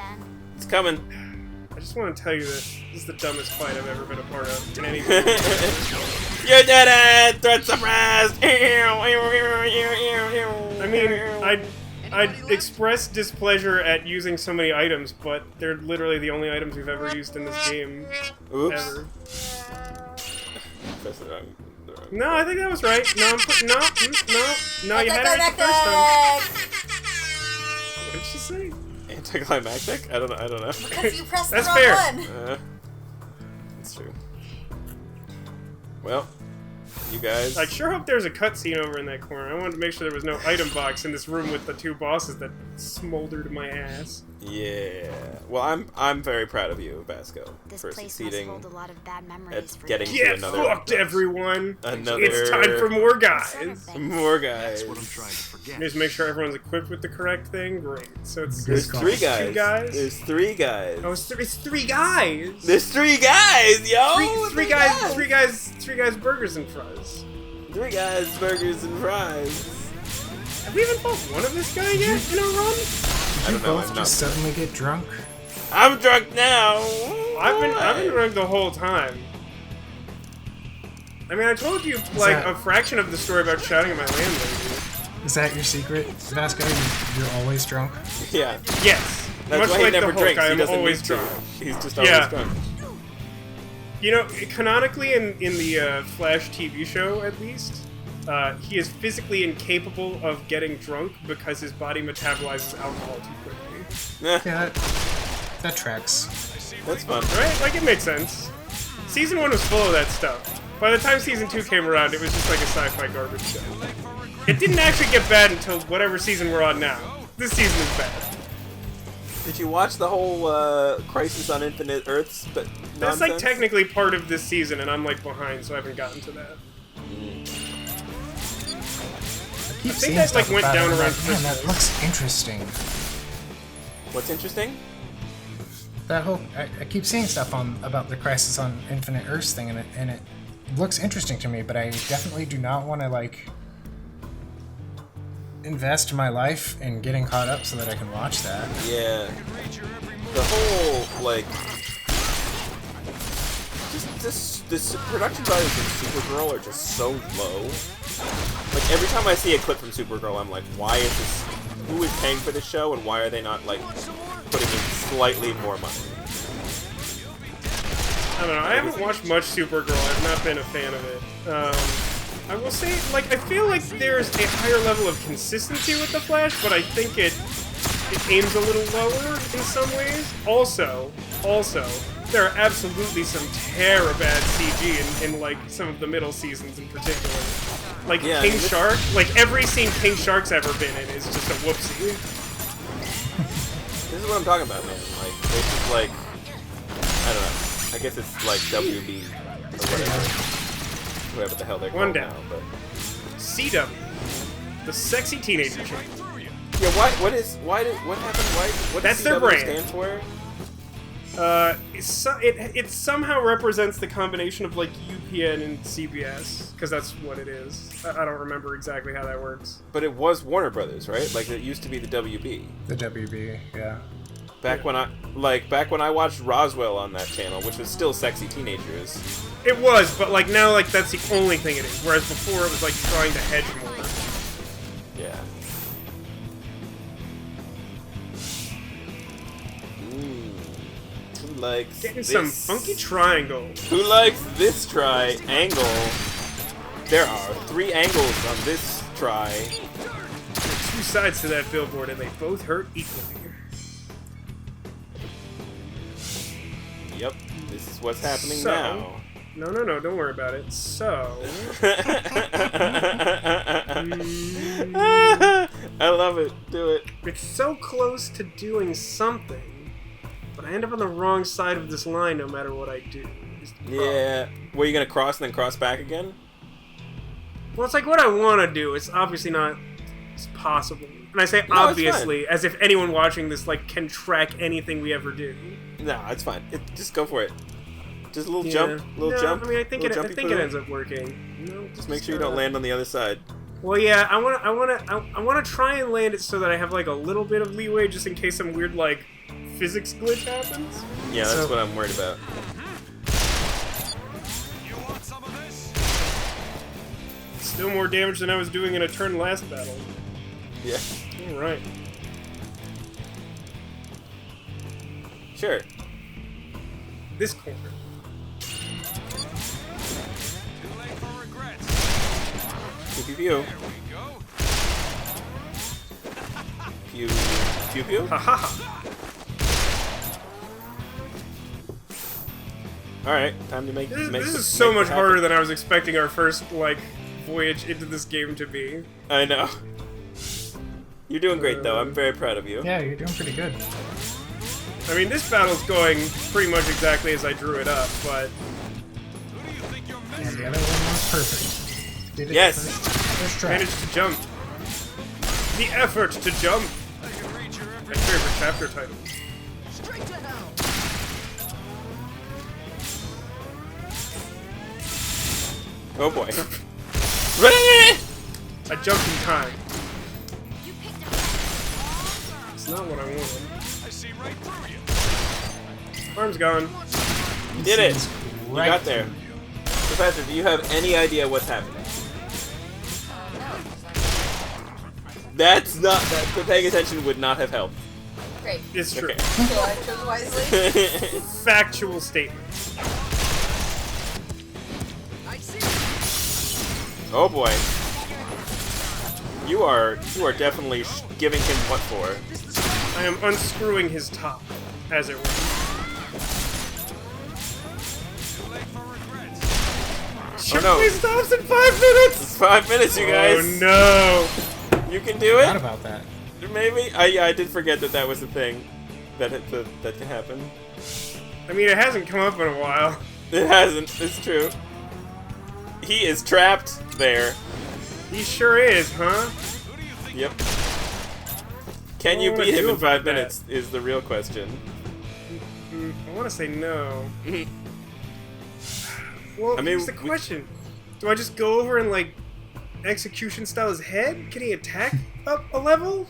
It's coming. I just want to tell you this. This is the dumbest fight I've ever been a part of in any You did it! Threat suppressed! I mean, I'd express displeasure at using so many items, but they're literally the only items we've ever used in this game. Oops. Ever. Press the wrong- No, I think that was right. No, no, you had it right the first time. What did she say? Anticlimactic? I don't know. Because you pressed the That's wrong fair. one. That's true. Well, you guys. I sure hope there's a cutscene over in that corner. I wanted to make sure there was no item box in this room with the two bosses that smoldered my ass. Yeah. Well, I'm very proud of you, Vasco, This for place must succeeding hold a lot of bad memories at for getting you. to Get another. fucked, everyone! Another. It's time for more Sort of guys. thing. More guys. That's what I'm trying to forget. Just make sure everyone's equipped with the correct thing. Great. So it's Good There's call. three guys. Two guys? There's three guys. Oh, it's three guys. There's three guys, yo. Three guys. Burgers and fries. 3 guys, burgers, and fries. Have we even fought one of this guy yet in a run? Did you don't know, both I'm just not- suddenly get drunk? I'm drunk now! I've been drunk the whole time. I mean, I told you like that- a fraction of the story about shouting at my landlady. Is that your secret, Vasco? You're always drunk? Yeah. Yes. That's Much why he like never the Hulk, drinks. I He am doesn't always need to. drunk. He's just always Yeah. drunk. You know, canonically in the Flash TV show, at least, he is physically incapable of getting drunk because his body metabolizes alcohol too quickly. Yeah, that tracks. That's fun. Right? Like, it makes sense. Season 1 was full of that stuff. By the time Season 2 came around, it was just like a sci-fi garbage show. It didn't actually get bad until whatever season we're on now. This season is bad. Did you watch the whole Crisis on Infinite Earths? But That's like nonsense? technically part of this season, and I'm like behind, so I haven't gotten to that. I keep think seeing that, stuff like, went about it, down I'm around like, man, that Christmas. looks interesting. What's interesting? That whole I keep seeing stuff about the Crisis on Infinite Earths thing, and it looks interesting to me, but I definitely do not want to like invest my life in getting caught up so that I can watch that. Yeah. The whole, like... Just this production values in Supergirl are just so low. Like, every time I see a clip from Supergirl, I'm like, why is this... Who is paying for this show, and why are they not, like, putting in slightly more money? I don't know. I haven't watched much Supergirl. I've not been a fan of it. I will say, like, I feel like there's a higher level of consistency with the Flash, but I think it aims a little lower in some ways. Also, there are absolutely some bad CG in like some of the middle seasons in particular. Like Yeah, King I mean, this- Shark, like every scene King Shark's ever been in is just a whoopsie. This is what I'm talking about, man. Like, it's just like... I don't know. I guess it's like WB or whatever the hell they're One called down. now, but... CW, the sexy teenager chick. Yeah, what happened? What That's does their CW brand. stand for? It somehow represents the combination of like UPN and CBS, because that's what it is. I don't remember exactly how that works. But it was Warner Brothers, right? Like, it used to be the WB. The WB, yeah. Back when I watched Roswell on that channel, which was still sexy teenagers. It was, but like now, like that's the only thing it is. Whereas before, it was like trying to hedge more. Yeah. Who likes Getting this? some funky triangle. Who likes this triangle? There are 3 angles on this try. There are 2 sides to that billboard, and they both hurt equally. Yep, this is what's happening So- now. No, don't worry about it. So, I love it. Do it. it's so close to doing something, but I end up on the wrong side of this line no matter what I do. is the problem. Yeah. Were you gonna cross and then cross back again? Well, it's like what I want to do. It's obviously not possible. And I say No, it's obviously as if anyone watching this like can track anything we ever do. No, it's fine. Just go for it. Just a little Yeah. jump, little No, jump. I mean, I think little it jumpy poo. ends up working. No, Just make sure you don't land on the other side. Well, yeah, I wanna try and land it so that I have like a little bit of leeway just in case some weird like physics glitch happens. Yeah, that's So- what I'm worried about. Still more damage than I was doing in a turn last battle. Yeah. All right. Sure. This corner. Pew pew pew. Pew pew pew. Haha. All right, time to make. This is so much harder than I was expecting our first like voyage into this game to be. I know. You're doing great though. I'm very proud of you. Yeah, you're doing pretty good. I mean, this battle's going pretty much exactly as I drew it up, but And the other one was perfect. Did it Yes. first try. managed to jump. The effort to jump. My favorite chapter title. Straight to hell. Oh boy. I jumped in time. It's not what I wanted. I see right through you. Arm's gone. You did it. You Right. got there. Professor, do you have any idea what's happening? That's not. The paying attention would not have helped. Great. It's true. Okay. So I chose wisely. Factual statements. I see. Oh boy. You are definitely giving him what for. I am unscrewing his top, as it were. Too late for regrets. Sure, no. please stops in 5 minutes. 5 minutes, you guys. Oh no. You can do Forgot it. about that. Maybe. I did forget that was the thing that can happen. I mean, it hasn't come up in a while. It hasn't. It's true. He is trapped there. He sure is, huh? Yep. Can you What do I beat him do in 5 about that? minutes? Is the real question. I want to say no. Well, I mean, here's the question. Do I just go over and, like, execution style his head? Can he attack up a level?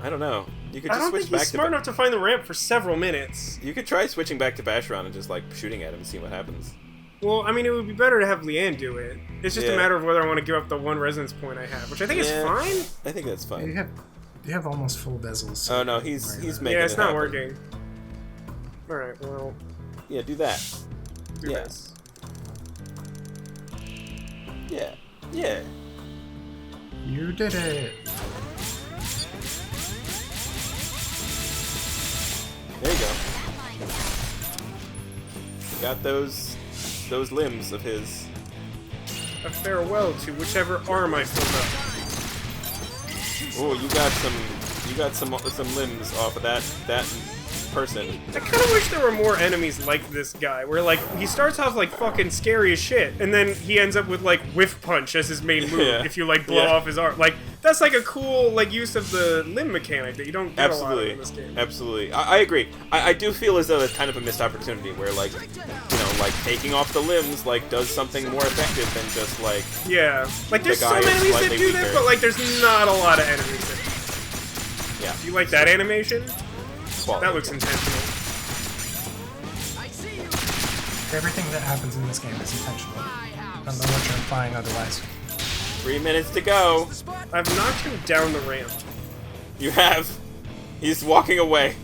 I don't know. You could I just don't switch think back he's to. smart enough to find the ramp for several minutes. You could try switching back to Vacheron and just like shooting at him and see what happens. Well, I mean, it would be better to have Leanne do it. It's just Yeah. a matter of whether I want to give up the 1 resonance point I have, which I think is Yeah. fine. I think that's fine. You have almost full bezels. so Oh no, don't he's worry he's about making Yeah, it's it not happen. working. Alright, well, Yeah, do that. do Yeah. this. Yeah. Yeah. it. You did it. There you go. Got those limbs of his. A farewell to whichever arm I filled up. Oh, you got some limbs off of that person. I kind of wish there were more enemies like this guy, where, like, he starts off, like, fucking scary as shit, and then he ends up with, like, whiff punch as his main move, Yeah. if you, like, blow Yeah. off his arm. Like, that's, like, a cool, like, use of the limb mechanic that you don't get a lot of Absolutely. in this game. Absolutely. I agree. I do feel as though it's kind of a missed opportunity where, like, you know, like, taking off the limbs, like, does something more effective than just, like, Yeah. Like, there's The some guy is enemies that slightly do that, weaker. but, like, there's not a lot of enemies that yeah. You like that animation? quality. That looks intentional. I see you. Everything that happens in this game is intentional. I don't know what you're implying otherwise. 3 minutes to go. I've knocked him down the ramp. You have. He's walking away.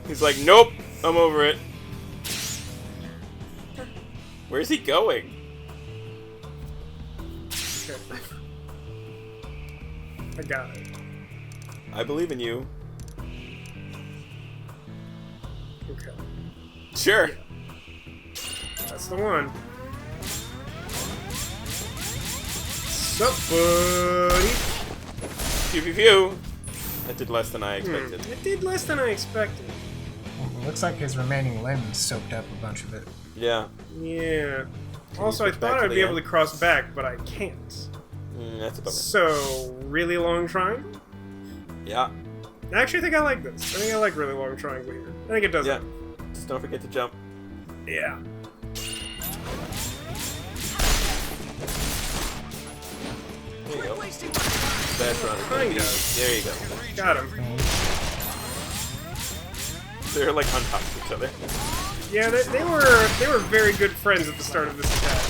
He's like, nope, I'm over it. Where's he going? Okay. I got it. I believe in you. Okay. Sure. That's the one. Sup, buddy? Pew pew pew. That did less than I expected. It did less than I expected. It looks like his remaining limbs soaked up a bunch of it. Yeah. Yeah. Also, I switch back thought to I'd the be able end? to cross back, but I can't. That's a bummer. So, really long triangle? Yeah. Actually, I think I like this. I think I like really long triangle here. I think it does Yeah. it. Just don't forget to jump. Yeah. There you go. Wasting my time. That's right. Kinda. There you go. Got him. They're like on top of each other. Yeah, they were very good friends at the start of this attack.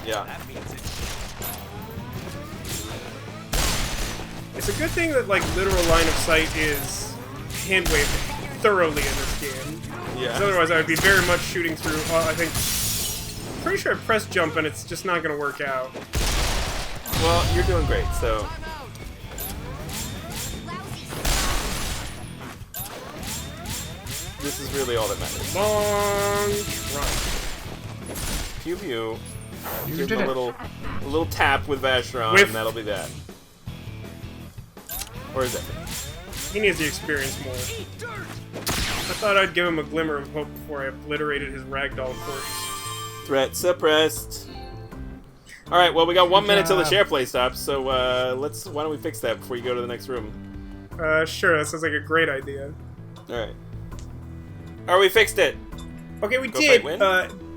Yeah. It's a good thing that, like, literal line of sight is hand-waved thoroughly in this game. Yeah. 'Cause otherwise I would be very much shooting through, I think... Pretty sure I pressed jump and it's just not gonna work out. Well, you're doing great, so. This is really all that matters. Long run. Pew pew. You Give did him it. a little tap with Vacheron, Whiff. and that'll be that. Or is that? He needs the experience more. I thought I'd give him a glimmer of hope before I obliterated his ragdoll corpse. Threat suppressed. All right. Well, we got 1 minute till the job. share play stops, so let's. Why don't we fix that before you go to the next room? Sure, that sounds like a great idea. All right. Or we fixed it. Okay, we Go did. fight Win?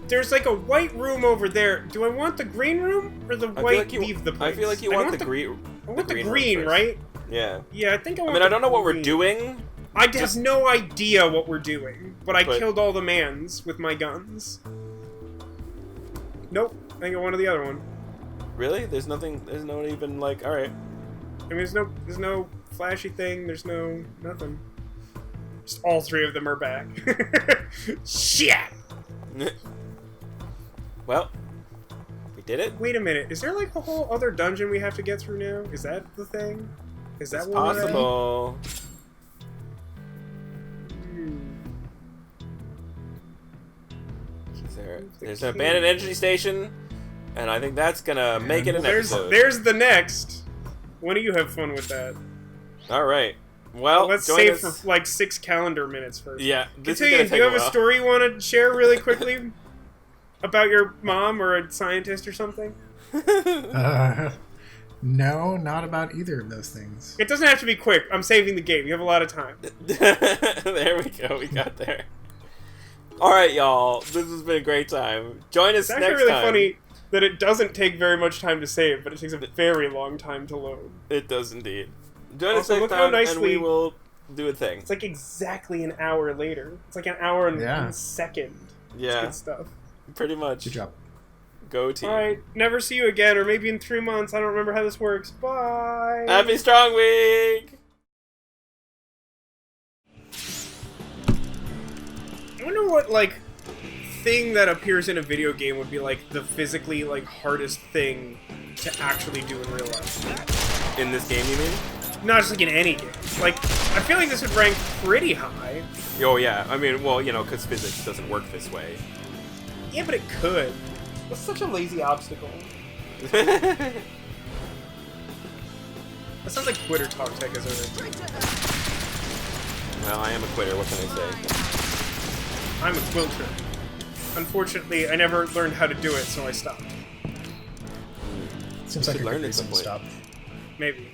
There's like a white room over there. Do I want the green room or the white leave the place? I feel like you want the green. I want the green, right? Yeah. Yeah, I think I want. I mean, I don't know what we're green. doing. I have no idea what we're doing, but I killed all the mans with my guns. Nope, I think I wanted the other one. Really? There's nothing. There's no even like. All right. I mean, there's no flashy thing. There's no nothing. Just all three of them are back. Shit. Well, we did it. Wait a minute. Is there like a whole other dungeon we have to get through now? Is that the thing? Is that It's what we're at? possible? There's an abandoned energy station, and I think that's gonna make it an episode. There's the next. Why don't you have fun with that? All right. Well, Let's join save us. for like 6 calendar minutes first. Yeah, this is Cotillion, gonna do you take have a a while. story you want to share really quickly about your mom or a scientist or something? No, not about either of those things. It doesn't have to be quick. I'm saving the game. You have a lot of time. There we go. We got there. All right, y'all. This has been a great time. Join us It's actually next really time. funny that it doesn't take very much time to save, but it takes a very long time to load. It does indeed. Join us Also, next look how time, and nicely- we will do a thing. It's like exactly an hour later. It's like an hour and Yeah. 1 second. Yeah. It's good stuff. Pretty much. Good job. Go team. Alright, never see you again, or maybe in 3 months. I don't remember how this works. Bye! Happy Strong Week! I wonder what, like, thing that appears in a video game would be, like, the physically, like, hardest thing to actually do in real life. In this game, you mean? Not just, like, in any game. Like, I feel like this would rank pretty high. Oh, yeah. I mean, well, you know, because physics doesn't work this way. Yeah, but it could. That's such a lazy obstacle. Well, That sounds like Twitter talk, TekAzurik. I am a quitter. What can I say? I'm a quilter. Unfortunately, I never learned how to do it, so I stopped. Seems You like should a learn good at some reason to point. stop. Maybe.